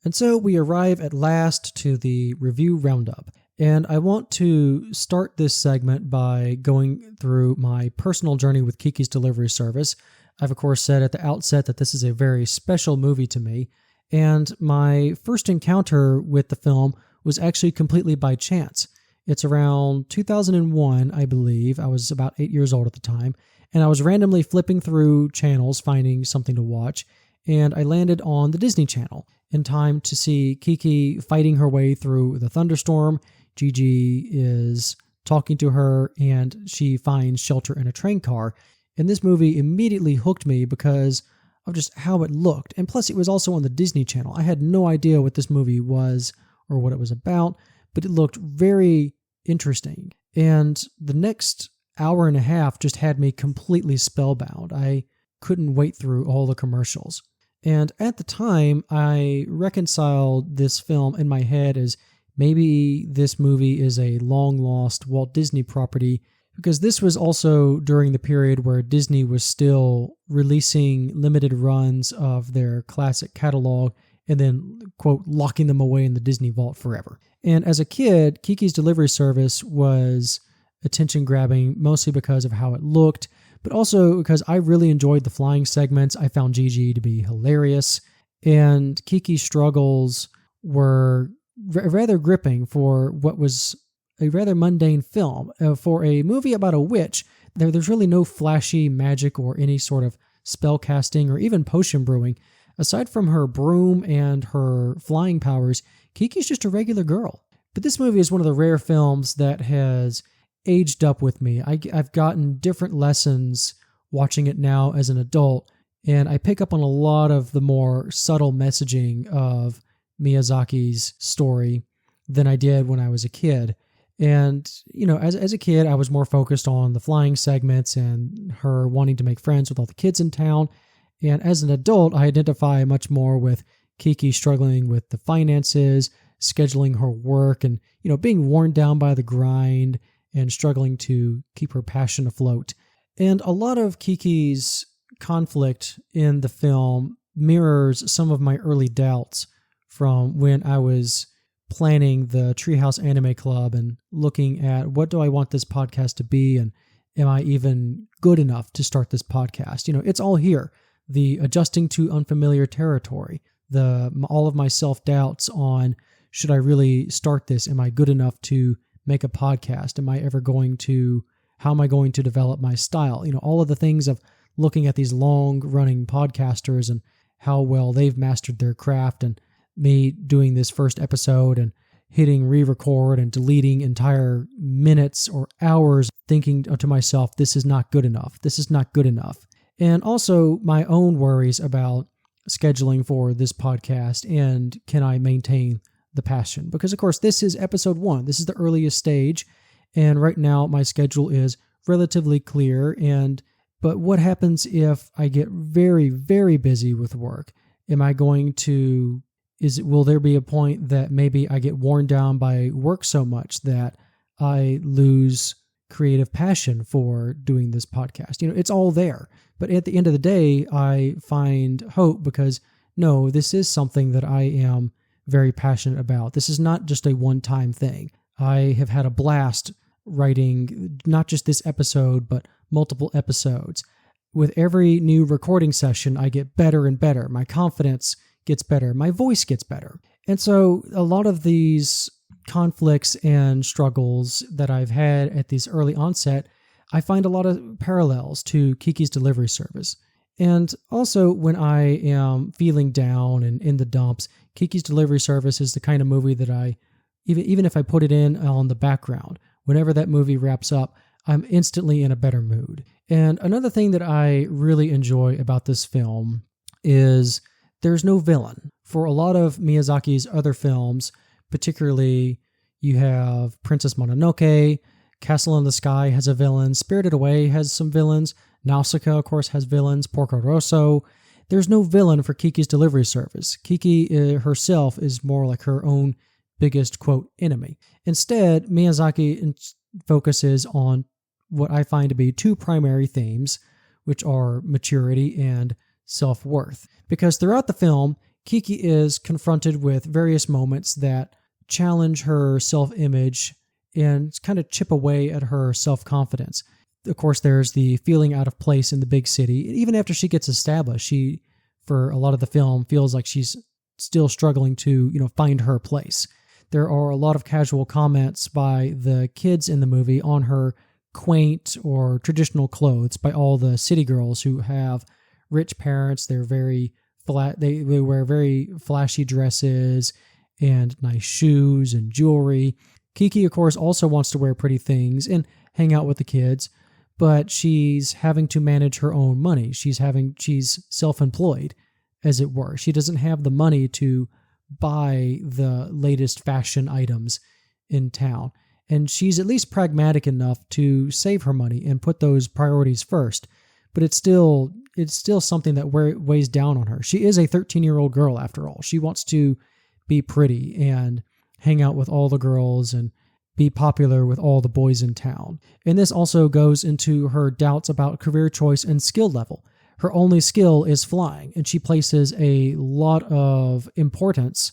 And so we arrive at last to the review roundup. And I want to start this segment by going through my personal journey with Kiki's Delivery Service. I've, of course, said at the outset that this is a very special movie to me, and my first encounter with the film was actually completely by chance. It's around 2001, I believe. I was about 8 years old at the time, and I was randomly flipping through channels, finding something to watch, and I landed on the Disney Channel in time to see Kiki fighting her way through the thunderstorm. Gigi is talking to her, and she finds shelter in a train car. And this movie immediately hooked me because of just how it looked. And plus, it was also on the Disney Channel. I had no idea what this movie was or what it was about, but it looked very interesting. And the next hour and a half just had me completely spellbound. I couldn't wait through all the commercials. And at the time, I reconciled this film in my head as maybe this movie is a long-lost Walt Disney property, because this was also during the period where Disney was still releasing limited runs of their classic catalog and then, quote, locking them away in the Disney vault forever. And as a kid, Kiki's Delivery Service was attention-grabbing, mostly because of how it looked, but also because I really enjoyed the flying segments. I found Gigi to be hilarious, and Kiki's struggles were rather gripping for what was a rather mundane film. For a movie about a witch, there's really no flashy magic or any sort of spell casting or even potion brewing. Aside from her broom and her flying powers, Kiki's just a regular girl. But this movie is one of the rare films that has aged up with me. I've gotten different lessons watching it now as an adult, and I pick up on a lot of the more subtle messaging of Miyazaki's story than I did when I was a kid. And, you know, as a kid, I was more focused on the flying segments and her wanting to make friends with all the kids in town. And as an adult, I identify much more with Kiki struggling with the finances, scheduling her work, and, you know, being worn down by the grind and struggling to keep her passion afloat. And a lot of Kiki's conflict in the film mirrors some of my early doubts from when I was planning the Treehouse Anime Club and looking at what do I want this podcast to be, and am I even good enough to start this podcast? You know, it's all here. The adjusting to unfamiliar territory, all of my self-doubts on, should I really start this? Am I good enough to make a podcast? How am I going to develop my style? You know, all of the things of looking at these long-running podcasters and how well they've mastered their craft, and me doing this first episode and hitting re-record and deleting entire minutes or hours thinking to myself, this is not good enough. This is not good enough. And also my own worries about scheduling for this podcast and can I maintain the passion? Because, of course, this is episode 1. This is the earliest stage. And right now my schedule is relatively clear. But what happens if I get very, very busy with work? Will there be a point that maybe I get worn down by work so much that I lose creative passion for doing this podcast? It's all there. But at the end of the day, I find hope because, no, this is something that I am very passionate about. This is not just a one-time thing. I have had a blast writing not just this episode, but multiple episodes. With every new recording session, I get better and better. My confidence gets better. My voice gets better. And so a lot of these conflicts and struggles that I've had at this early onset, I find a lot of parallels to Kiki's delivery service. And also when I am feeling down and in the dumps, Kiki's delivery service is the kind of movie that I, even if I put it in on the background, whenever that movie wraps up, I'm instantly in a better mood. And another thing that I really enjoy about this film is there's no villain. For a lot of Miyazaki's other films, particularly you have Princess Mononoke, Castle in the Sky has a villain, Spirited Away has some villains, Nausicaa, of course, has villains, Porco Rosso. There's no villain for Kiki's delivery service. Kiki herself is more like her own biggest, quote, enemy. Instead, Miyazaki focuses on what I find to be 2 primary themes, which are maturity and self-worth. Because throughout the film, Kiki is confronted with various moments that challenge her self-image and kind of chip away at her self-confidence. Of course, there's the feeling out of place in the big city. Even after she gets established, she, for a lot of the film, feels like she's still struggling to, find her place. There are a lot of casual comments by the kids in the movie on her quaint or traditional clothes by all the city girls who have rich parents. They're very flat. They wear very flashy dresses and nice shoes and jewelry. Kiki, of course, also wants to wear pretty things and hang out with the kids, but she's having to manage her own money. She's self-employed, as it were. She doesn't have the money to buy the latest fashion items in town. And she's at least pragmatic enough to save her money and put those priorities first. But it's still something that weighs down on her. She is a 13-year-old girl, after all. She wants to be pretty and hang out with all the girls and be popular with all the boys in town. And this also goes into her doubts about career choice and skill level. Her only skill is flying, and she places a lot of importance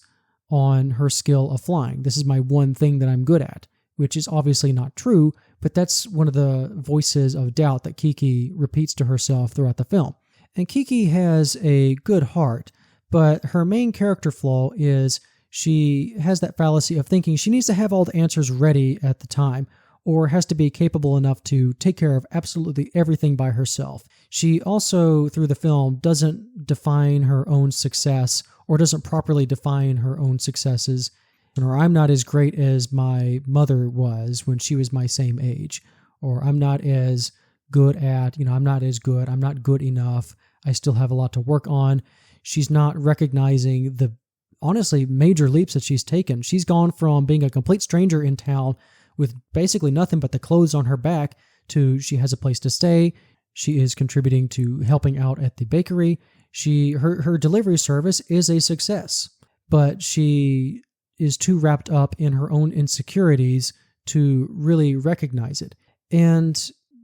on her skill of flying. This is my one thing that I'm good at, which is obviously not true, but that's one of the voices of doubt that Kiki repeats to herself throughout the film. And Kiki has a good heart, but her main character flaw is she has that fallacy of thinking she needs to have all the answers ready at the time, or has to be capable enough to take care of absolutely everything by herself. She also, through the film, doesn't define her own success or doesn't properly define her own successes. Or I'm not as great as my mother was when she was my same age. Or I'm not as good at, I'm not as good. I'm not good enough. I still have a lot to work on. She's not recognizing the, honestly, major leaps that she's taken. She's gone from being a complete stranger in town with basically nothing but the clothes on her back to she has a place to stay. She is contributing to helping out at the bakery. Her delivery service is a success, but she is too wrapped up in her own insecurities to really recognize it. And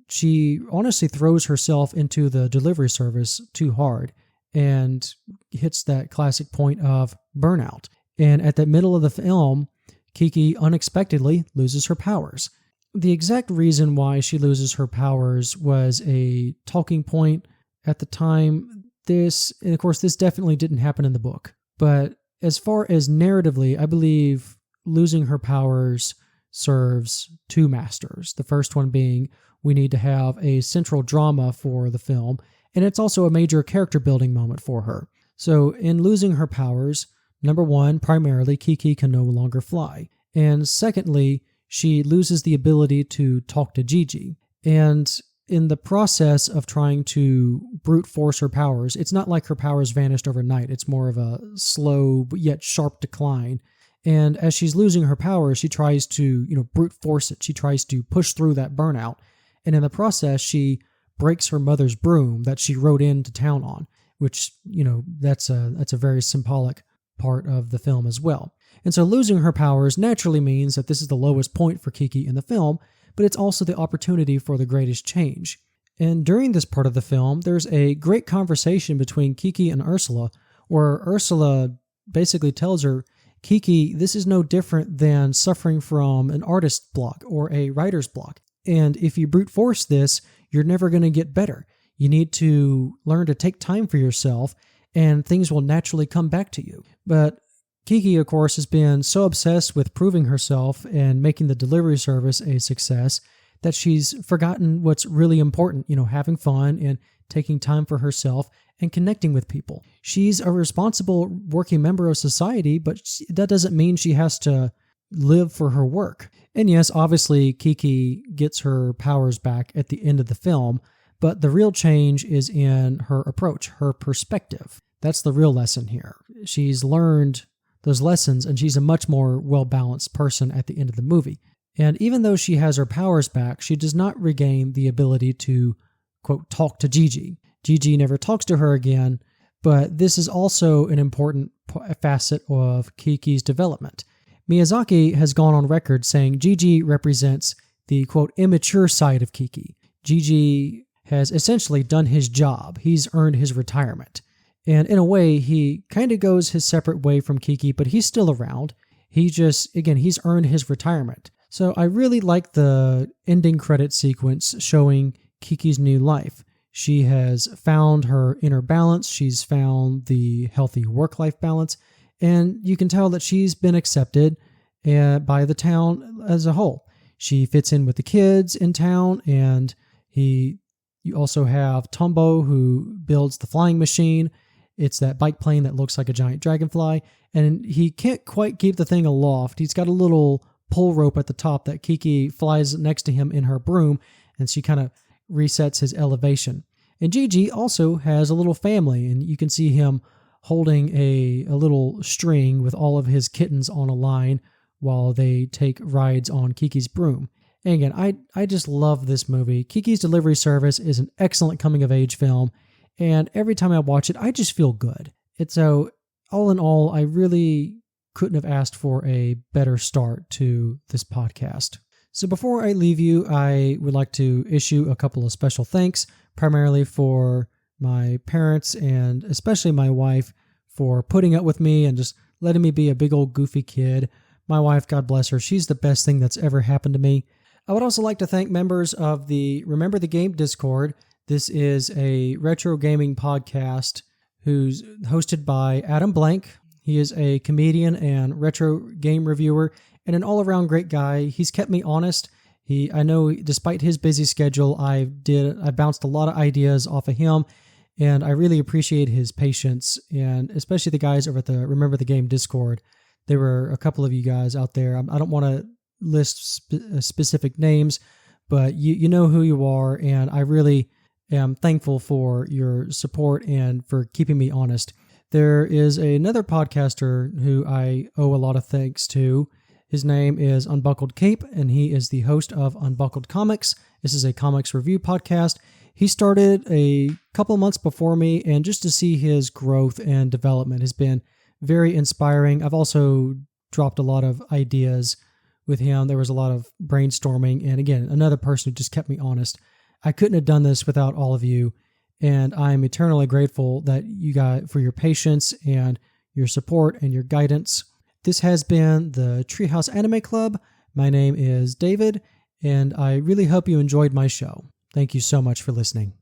she honestly throws herself into the delivery service too hard and hits that classic point of burnout. And at the middle of the film, Kiki unexpectedly loses her powers. The exact reason why she loses her powers was a talking point at the time. And of course, this definitely didn't happen in the book. But as far as narratively, I believe losing her powers serves 2 masters. The first one being we need to have a central drama for the film, and it's also a major character building moment for her. So in losing her powers, number one, primarily, Kiki can no longer fly. And secondly, she loses the ability to talk to Gigi. And in the process of trying to brute force her powers, it's not like her powers vanished overnight. It's more of a slow but yet sharp decline. And as she's losing her powers, she tries to, brute force it. She tries to push through that burnout. And in the process, she breaks her mother's broom that she rode into town on, which, that's a very symbolic part of the film as well. And so losing her powers naturally means that this is the lowest point for Kiki in the film, but it's also the opportunity for the greatest change. And during this part of the film, there's a great conversation between Kiki and Ursula, where Ursula basically tells her, Kiki, this is no different than suffering from an artist's block or a writer's block. And if you brute force this, you're never going to get better. You need to learn to take time for yourself, and things will naturally come back to you. But Kiki, of course, has been so obsessed with proving herself and making the delivery service a success that she's forgotten what's really important, having fun and taking time for herself and connecting with people. She's a responsible working member of society, but that doesn't mean she has to live for her work. And yes, obviously, Kiki gets her powers back at the end of the film, but the real change is in her approach, her perspective. That's the real lesson here. She's learned those lessons, and she's a much more well-balanced person at the end of the movie. And even though she has her powers back, she does not regain the ability to, quote, talk to Gigi. Gigi never talks to her again, but this is also an important facet of Kiki's development. Miyazaki has gone on record saying Gigi represents the, quote, immature side of Kiki. Gigi has essentially done his job. He's earned his retirement. And in a way, he kind of goes his separate way from Kiki, but he's still around. He's earned his retirement. So I really like the ending credit sequence showing Kiki's new life. She has found her inner balance. She's found the healthy work-life balance. And you can tell that she's been accepted by the town as a whole. She fits in with the kids in town, and you also have Tombo, who builds the flying machine. It's that bike plane that looks like a giant dragonfly, and he can't quite keep the thing aloft. He's got a little pull rope at the top that Kiki flies next to him in her broom, and she kind of resets his elevation. And Gigi also has a little family, and you can see him holding a little string with all of his kittens on a line while they take rides on Kiki's broom. And again, I just love this movie. Kiki's Delivery Service is an excellent coming-of-age film, and every time I watch it, I just feel good. So, all in all, I really couldn't have asked for a better start to this podcast. So before I leave you, I would like to issue a couple of special thanks, primarily for my parents and especially my wife for putting up with me and just letting me be a big old goofy kid. My wife, God bless her, she's the best thing that's ever happened to me. I would also like to thank members of the Remember the Game Discord. This is a retro gaming podcast who's hosted by Adam Blank. He is a comedian and retro game reviewer and an all-around great guy. He's kept me honest. I know despite his busy schedule, I bounced a lot of ideas off of him, and I really appreciate his patience, and especially the guys over at the Remember the Game Discord. There were a couple of you guys out there. I don't want to list specific names, but you know who you are, and I really am thankful for your support and for keeping me honest. There is another podcaster who I owe a lot of thanks to. His name is Unbuckled Cape, and he is the host of Unbuckled Comics. This is a comics review podcast. He started a couple months before me, and just to see his growth and development has been very inspiring. I've also dropped a lot of ideas with him. There was a lot of brainstorming, and again, another person who just kept me honest. I couldn't have done this without all of you, and I'm eternally grateful that you guys for your patience and your support and your guidance. This has been the Treehouse Anime Club. My name is David, and I really hope you enjoyed my show. Thank you so much for listening.